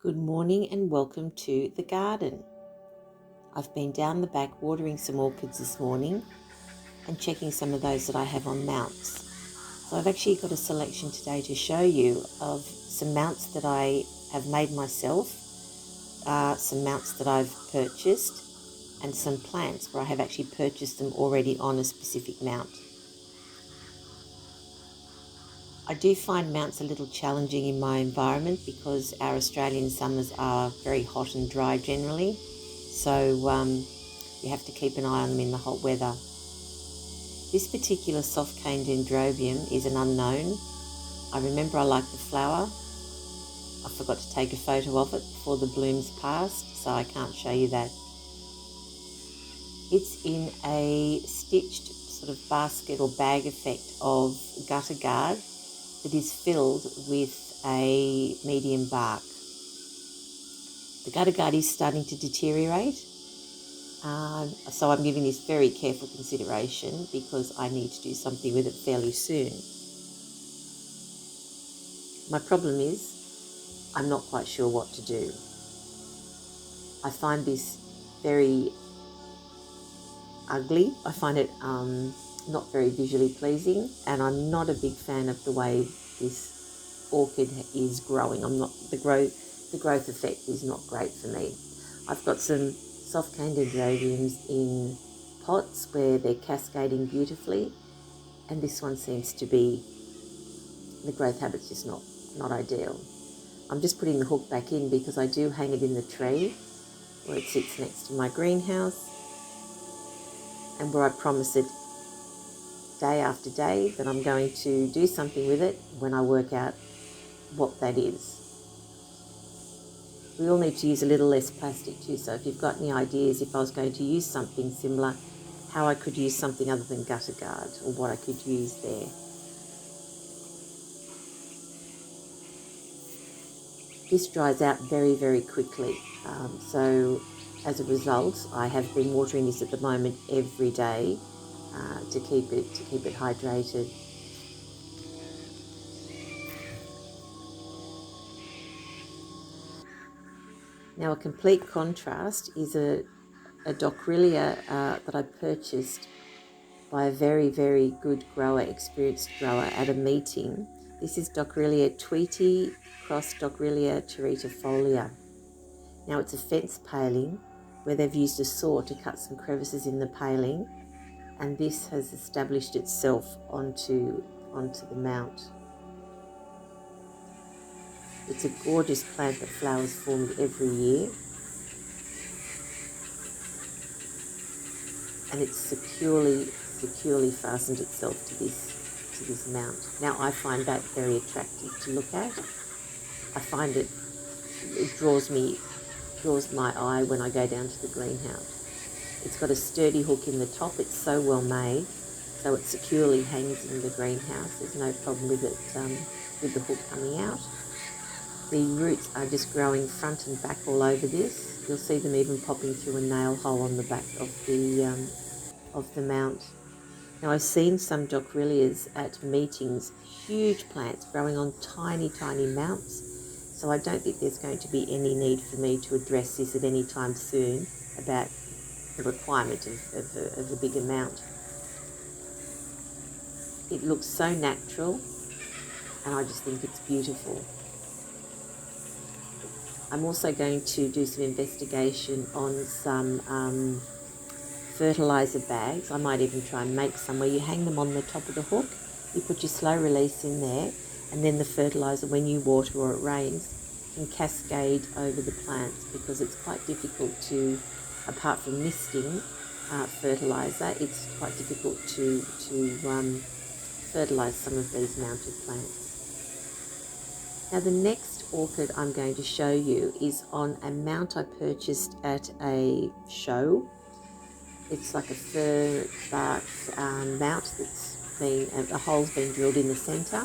Good morning and welcome to the garden. I've been down the back watering some orchids this morning and checking some of those that I have on mounts. So I've actually got a selection today to show you of some mounts that I have made myself, some mounts that I've purchased, and some plants where I have actually purchased them already on a specific mount. I do find mounts a little challenging in my environment because our Australian summers are very hot and dry generally. So you have to keep an eye on them in the hot weather. This particular soft cane dendrobium is an unknown. I remember I liked the flower. I forgot to take a photo of it before the blooms passed, so I can't show you that. It's in a stitched sort of basket or bag effect of gutter guard that is filled with a medium bark. The gutter guard is starting to deteriorate, so I'm giving this very careful consideration because I need to do something with it fairly soon. My problem is I'm not quite sure what to do. I find this very ugly. I find it not very visually pleasing, and I'm not a big fan of the way this orchid is growing. The growth effect is not great for me. I've got some soft cane dendrobiums in pots where they're cascading beautifully, and this one seems to be, the growth habit's just not ideal. I'm just putting the hook back in because I do hang it in the tree where it sits next to my greenhouse, and where I promise it day after day that I'm going to do something with it when I work out what that is. We all need to use a little less plastic too, so if you've got any ideas, if I was going to use something similar, how I could use something other than gutter guard or what I could use there. This dries out very, very quickly, so as a result, I have been watering this at the moment every day to keep it hydrated. Now, a complete contrast is a Docrylia that I purchased by a very, very good grower, experienced grower at a meeting. This is Docrylia tweety cross Docrylia teretifolia. Now, it's a fence paling where they've used a saw to cut some crevices in the paling, and this has established itself onto the mount. It's a gorgeous plant that flowers for me every year, and it's securely fastened itself to this mount. Now, I find that very attractive to look at. I find it draws my eye when I go down to the greenhouse. It's got a sturdy hook in the top. It's so well made, so it securely hangs in the greenhouse. There's no problem with it, with the hook coming out. The roots are just growing front and back all over this. You'll see them even popping through a nail hole on the back of the mount. Now, I've seen some Docrylias at meetings, huge plants growing on tiny, tiny mounts. So I don't think there's going to be any need for me to address this at any time soon about the requirement of a bigger mount. It looks so natural, and I just think it's beautiful. I'm also going to do some investigation on some fertilizer bags. I might even try and make some where you hang them on the top of the hook. You put your slow release in there, and then the fertilizer, when you water or it rains, can cascade over the plants, because it's quite difficult to, apart from misting fertilizer, it's quite difficult to fertilize some of these mounted plants. Now, the next orchid I'm going to show you is on a mount I purchased at a show. It's like a fir bark mount that's been, a hole's been drilled in the centre,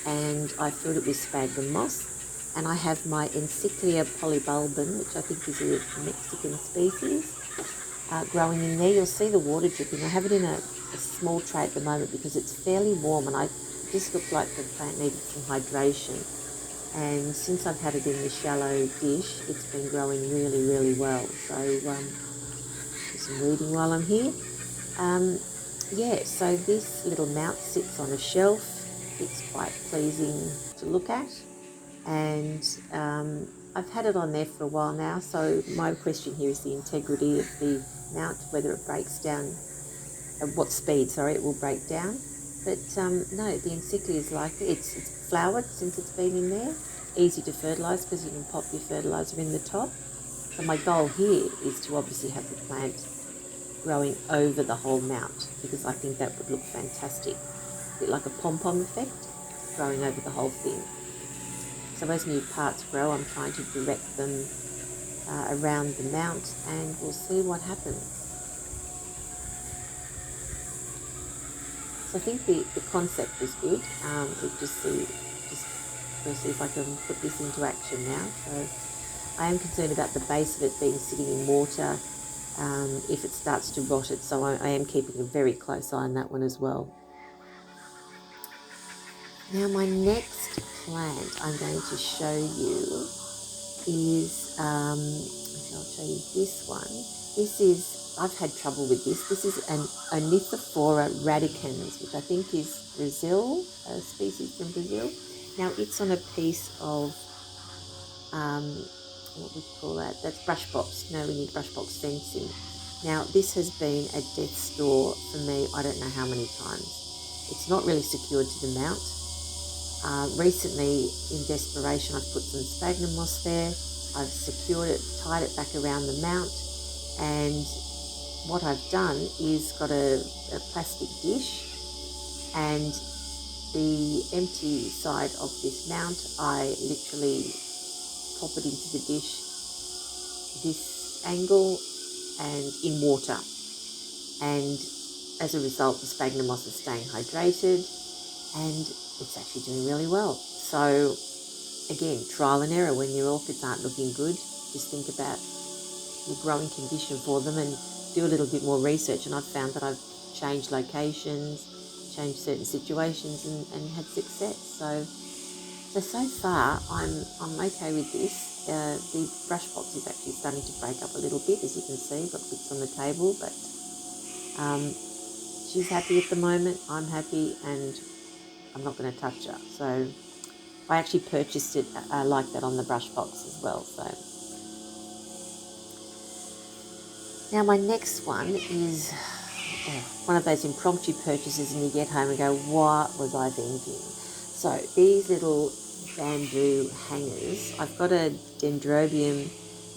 and I filled it with sphagnum moss, and I have my Encyclia polybulbon, which I think is a Mexican species, growing in there. You'll see the water dripping. I have it in a small tray at the moment because it's fairly warm, and I just looked like the plant needed some hydration. and since I've had it in the shallow dish, it's been growing really, really well. So do some weeding while I'm here. Yeah, so this little mount sits on a shelf. It's quite pleasing to look at, and I've had it on there for a while now. So my question here is the integrity of the mount, whether it breaks down, at what speed, it will break down. But no, the encyclias like it. It's flowered since it's been in there. Easy to fertilise because you can pop your fertiliser in the top. So my goal here is to obviously have the plant growing over the whole mount, because I think that would look fantastic. A bit like a pom-pom effect, growing over the whole thing. So as new parts grow, I'm trying to direct them around the mount, and we'll see what happens. So I think the concept is good. We'll just see if I can put this into action now. So I am concerned about the base of it being sitting in water if it starts to rot it. So I am keeping a very close eye on that one as well. Now my next plant I'm going to show you is, I'll show you this one. This is, I've had trouble with this. This is an Ornithophora radicans, which I think is Brazil, a species from Brazil. Now it's on a piece of, what we call that? That's brush box. You know, we need brush box fencing. Now this has been a death's door for me. I don't know how many times. It's not really secured to the mount. Recently, in desperation, I've put some sphagnum moss there. I've secured it, tied it back around the mount, and what I've done is got a plastic dish, and the empty side of this mount, I literally pop it into the dish this angle and in water, and as a result the sphagnum moss is staying hydrated and it's actually doing really well. So again, trial and error. When your orchids aren't looking good, just think about your growing condition for them and do a little bit more research. And I've found that I've changed locations, changed certain situations and had success. So far I'm okay with this. The brush box is actually starting to break up a little bit, as you can see. Got bits on the table, but she's happy at the moment. I'm happy, and I'm not going to touch her. So I actually purchased it like that on the brush box as well. So now my next one is one of those impromptu purchases, and you get home and go, what was I thinking? So these little bamboo hangers, I've got a dendrobium,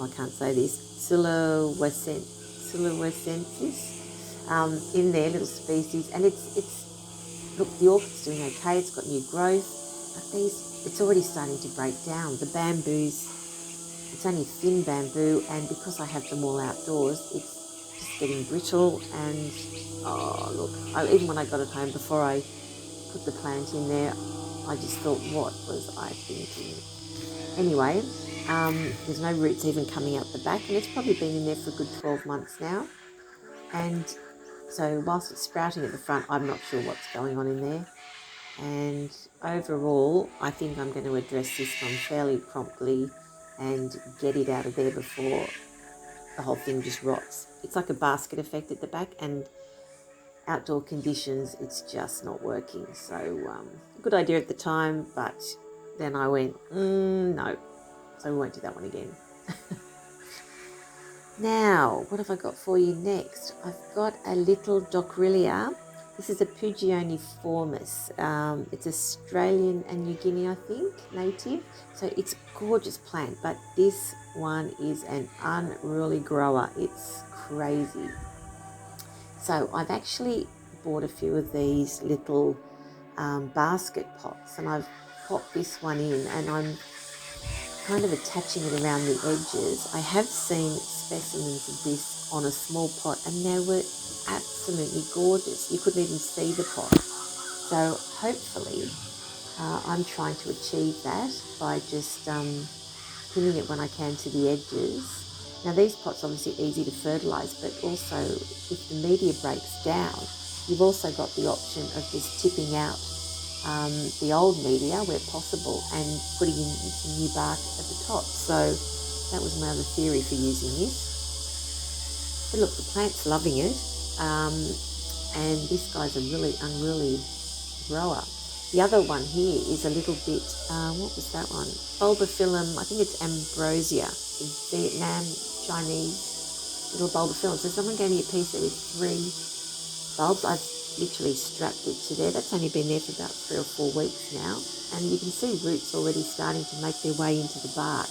I can't say this, silurwescensis in there, little species, and it's look, the orchid's doing okay, it's got new growth, but it's already starting to break down. The bamboos, it's only thin bamboo, and because I have them all outdoors, it's just getting brittle, and oh look, even when I got it home, before I put the plant in there, I just thought, what was I thinking? Anyway, there's no roots even coming out the back, and it's probably been in there for a good 12 months now. And so whilst it's sprouting at the front, I'm not sure what's going on in there. And overall, I think I'm going to address this one fairly promptly and get it out of there before the whole thing just rots. It's like a basket effect at the back, and outdoor conditions, it's just not working. So good idea at the time, but then I went, no. So we won't do that one again. Now, what have I got for you next? I've got a little Docrylia. This is a Pugioniformis. It's Australian and New Guinea, I think, native. So it's a gorgeous plant, but this one is an unruly grower. It's crazy. So I've actually bought a few of these little basket pots, and I've popped this one in, and I'm kind of attaching it around the edges. I have seen specimens of this on a small pot, and they were absolutely gorgeous. You couldn't even see the pot. So hopefully I'm trying to achieve that by just pinning it when I can to the edges. Now these pots are obviously easy to fertilise, but also if the media breaks down, you've also got the option of just tipping out the old media where possible and putting in some new bark at the top. So that was my other theory for using this. But look, the plant's loving it, and this guy's a really unruly grower. The other one here is a little bit, what was that one? Bulbophyllum, I think it's ambrosia, it's Vietnam, Chinese little bulbophyllum. So someone gave me a piece there with 3 bulbs. I've literally strapped it to there. That's only been there for about 3 or 4 weeks now. And you can see roots already starting to make their way into the bark.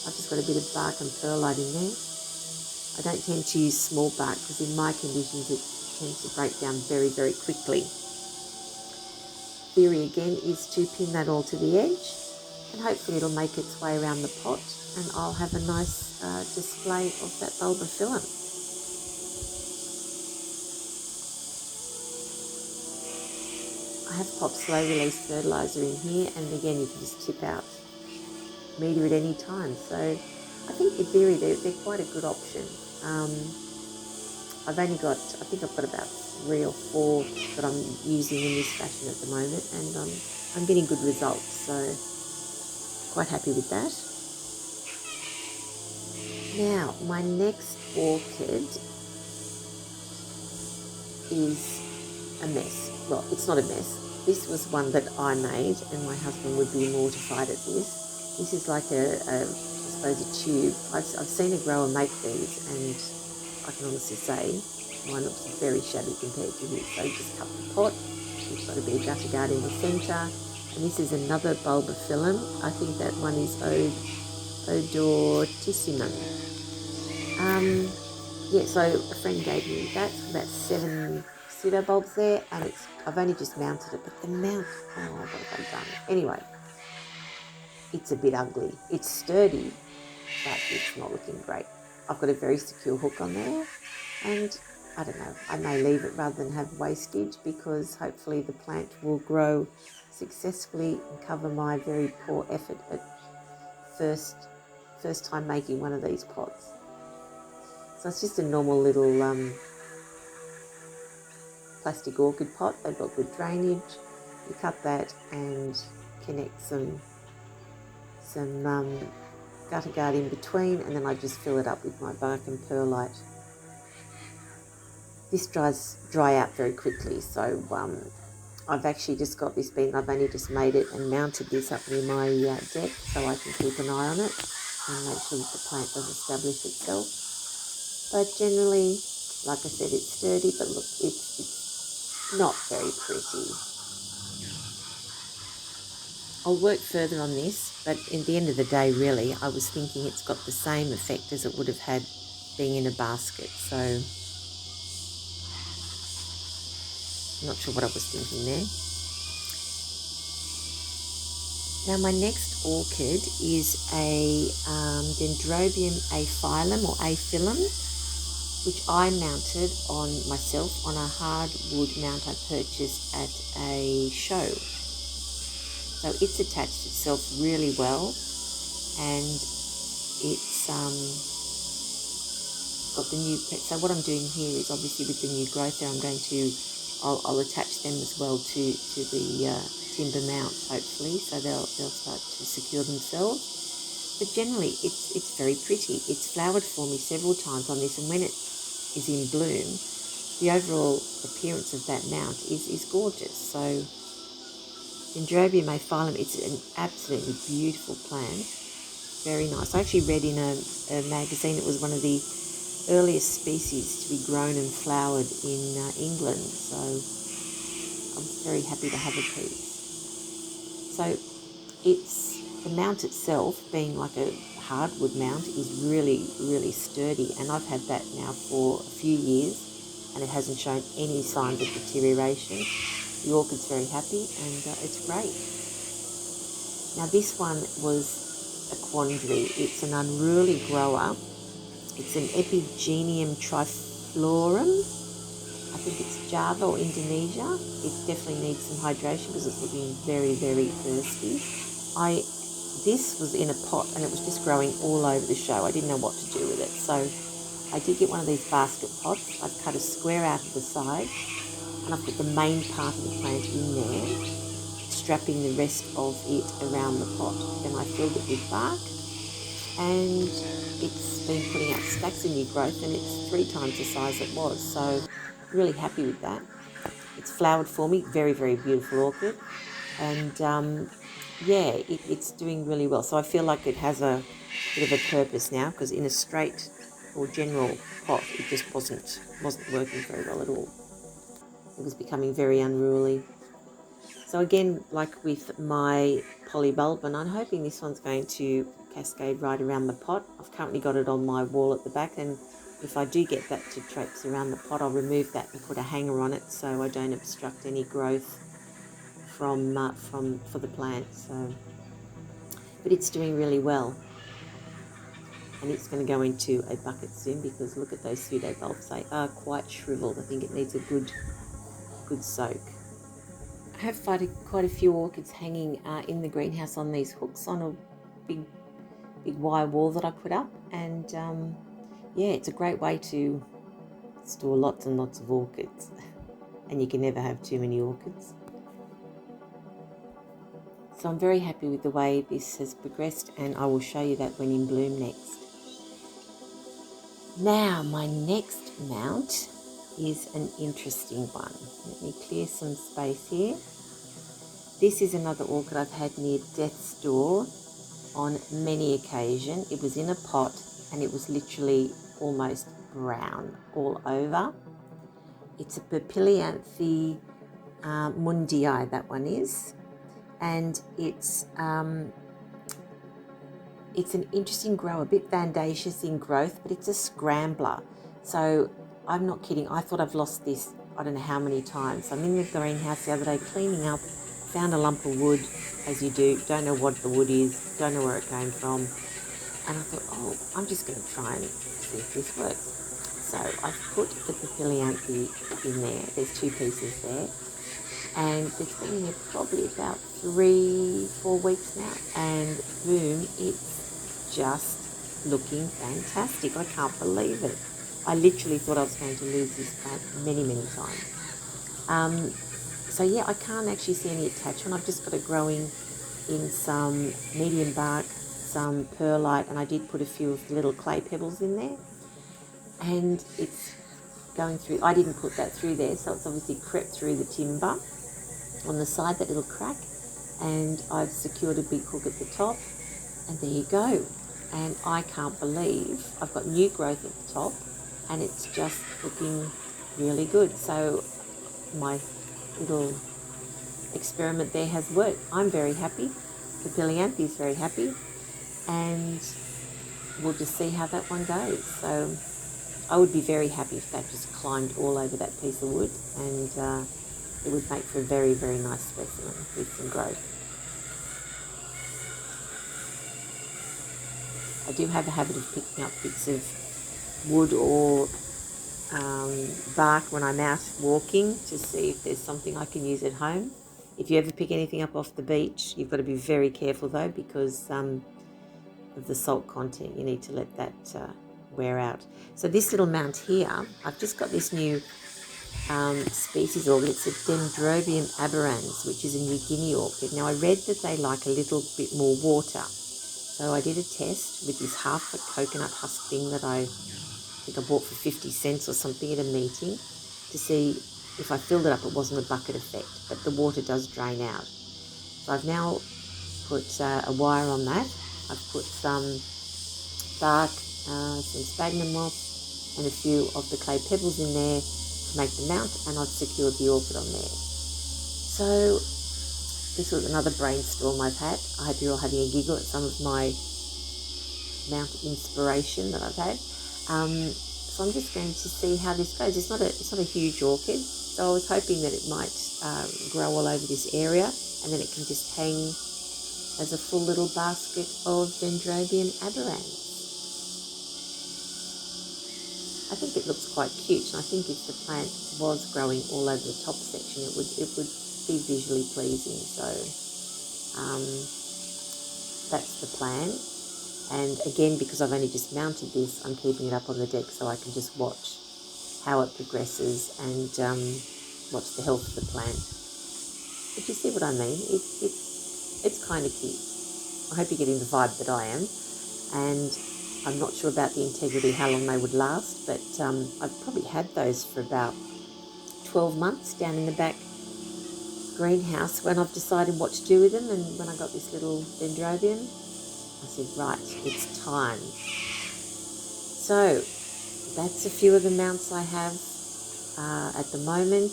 I've just got a bit of bark and perlite in there. I don't tend to use small bark because in my conditions it tends to break down very, very quickly. Theory again is to pin that all to the edge, and hopefully it'll make its way around the pot and I'll have a nice display of that bulbophyllum. I have popped slow release fertiliser in here, and again you can just tip out media at any time. So I think in theory they're quite a good option. I've only got, I think I've got about 3 or 4 that I'm using in this fashion at the moment, and I'm getting good results, so quite happy with that. Now, my next orchid is a mess. Well, it's not a mess. This was one that I made, and my husband would be mortified at this. This is like I suppose a tube. I've seen a grower make these, and I can honestly say mine looks very shabby compared to his. So just cut the pot. We've got a bit of gutter guard in the centre, and this is another bulbophyllum. I think that one is Odortissimum. Yeah, so a friend gave me that, about 7 pseudobulbs there, and I've only just mounted it, but the mount, oh, what have I done? Anyway, it's a bit ugly. It's sturdy, but it's not looking great. I've got a very secure hook on there, and I don't know, I may leave it rather than have wastage, because hopefully the plant will grow successfully and cover my very poor effort at first time making one of these pots. So it's just a normal little plastic orchid pot. They've got good drainage. You cut that and connect some gutter guard in between, and then I just fill it up with my bark and perlite. This dry out very quickly, so I've actually just got this bean. I've only just made it and mounted this up near my deck so I can keep an eye on it and make sure that the plant does establish itself. But generally, like I said, it's sturdy, but look, it's not very pretty. I'll work further on this, but at the end of the day, really, I was thinking it's got the same effect as it would have had being in a basket, so I'm not sure what I was thinking there. Now my next orchid is a Dendrobium aphyllum or aphyllum, which I mounted on myself on a hardwood mount I purchased at a show. So it's attached itself really well, and it's got the new, so what I'm doing here is obviously with the new growth there, I'll attach them as well to the timber mount, hopefully, so they'll start to secure themselves. But generally it's very pretty. It's flowered for me several times on this, and when it is in bloom, the overall appearance of that mount is gorgeous. So Dendrobium aphyllum, it's an absolutely beautiful plant, very nice. I actually read in a magazine it was one of the earliest species to be grown and flowered in England, so I'm very happy to have a piece. So the mount itself, being like a hardwood mount, is really, really sturdy, and I've had that now for a few years and it hasn't shown any signs of deterioration. The orchid's very happy, and it's great. Now this one was a quandary. It's an unruly grower. It's an Epigenium triflorum. I think it's Java or Indonesia. It definitely needs some hydration because it's looking very, very thirsty. This was in a pot and it was just growing all over the show. I didn't know what to do with it. So I did get one of these basket pots. I've cut a square out of the side, and I've put the main part of the plant in there, strapping the rest of it around the pot. Then I filled it with bark, and it's been putting out stacks of new growth, and it's 3 times the size it was. So really happy with that. It's flowered for me, very, very beautiful orchid. And yeah, it's doing really well. So I feel like it has a bit of a purpose now, because in a straight or general pot, it just wasn't working very well at all. It was becoming very unruly. So again, like with my polybulb, and I'm hoping this one's going to cascade right around the pot. I've currently got it on my wall at the back, and if I do get that to traipse around the pot, I'll remove that and put a hanger on it so I don't obstruct any growth for the plant. So, but it's doing really well, and it's going to go into a bucket soon, because look at those pseudobulbs. They are quite shriveled. I think it needs a good soak. I have quite a few orchids hanging in the greenhouse on these hooks on a big wire wall that I put up, and yeah, it's a great way to store lots and lots of orchids, and you can never have too many orchids. So I'm very happy with the way this has progressed, and I will show you that when in bloom next. Now, my next mount is an interesting one. Let me clear some space here. This is another orchid I've had near death's door on many occasions. It was in a pot, and it was literally almost brown all over. It's a Papilianthe mundii, that one is. And it's an interesting grow, a bit bandaceous in growth, but it's a scrambler. So I'm not kidding. I thought I've lost this, I don't know how many times. I'm in the greenhouse the other day cleaning up, found a lump of wood, as you do, don't know what the wood is, don't know where it came from. And I thought, oh, I'm just going to try and see if this works. So I've put the Papilianthe in there. There's 2 pieces there. And it's been in here probably about 3-4 weeks now. And boom, it's just looking fantastic. I can't believe it. I literally thought I was going to lose this plant many, many times. So yeah, I can't actually see any attachment. I've just got it growing in some medium bark, some perlite, and I did put a few of the little clay pebbles in there. And it's going through, I didn't put that through there, so it's obviously crept through the timber on the side, that little crack, and I've secured a big hook at the top, and there you go. And I can't believe I've got new growth at the top, and it's just looking really good. So my little experiment there has worked. I'm very happy. The Papilianthe is very happy, and we'll just see how that one goes. So I would be very happy if that just climbed all over that piece of wood, and it would make for a very, very nice specimen with some growth. I do have a habit of picking up bits of wood or bark when I'm out walking to see if there's something I can use at home. If you ever pick anything up off the beach, you've got to be very careful though, because of the salt content. You need to let that wear out. So this little mount here, I've just got this new species orchid. It's a Dendrobium aberrans, which is a New Guinea orchid. Now I read that they like a little bit more water, so I did a test with this half a coconut husk thing that I think I bought for 50 cents or something at a meeting, to see if I filled it up it wasn't a bucket effect, but the water does drain out. So I've now put a wire on that. I've put some bark, some sphagnum moss, and a few of the clay pebbles in there to make the mount, and I've secured the orchid on there. So this was another brainstorm I've had. I hope you're all having a giggle at some of my mount inspiration that I've had. So I'm just going to see how this goes. It's not a huge orchid, so I was hoping that it might grow all over this area, and then it can just hang as a full little basket of Dendrobium aberrans. I think it looks quite cute, and I think if the plant was growing all over the top section, it would be visually pleasing. So that's the plan. And again, because I've only just mounted this, I'm keeping it up on the deck so I can just watch how it progresses and watch the health of the plant. But you see what I mean? It's kind of cute. I hope you're getting the vibe that I am. And I'm not sure about the integrity, how long they would last, but I've probably had those for about 12 months down in the back greenhouse when I've decided what to do with them. And when I got this little dendrobium, I said, right, it's time. So that's a few of the mounts I have at the moment.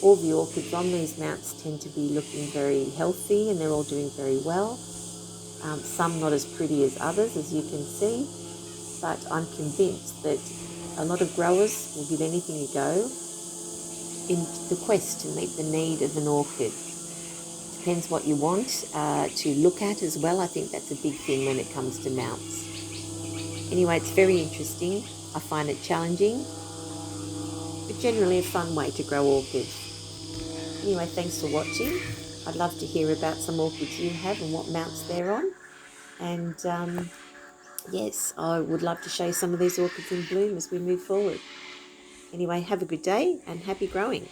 All the orchids on these mounts tend to be looking very healthy and they're all doing very well. Some not as pretty as others, as you can see, but I'm convinced that a lot of growers will give anything a go in the quest to meet the need of an orchid. Depends what you want to look at as well. I think that's a big thing when it comes to mounts. Anyway, it's very interesting. I find it challenging, but generally a fun way to grow orchids. Anyway, thanks for watching. I'd love to hear about some orchids you have and what mounts they're on. And yes, I would love to show you some of these orchids in bloom as we move forward. Anyway, have a good day and happy growing.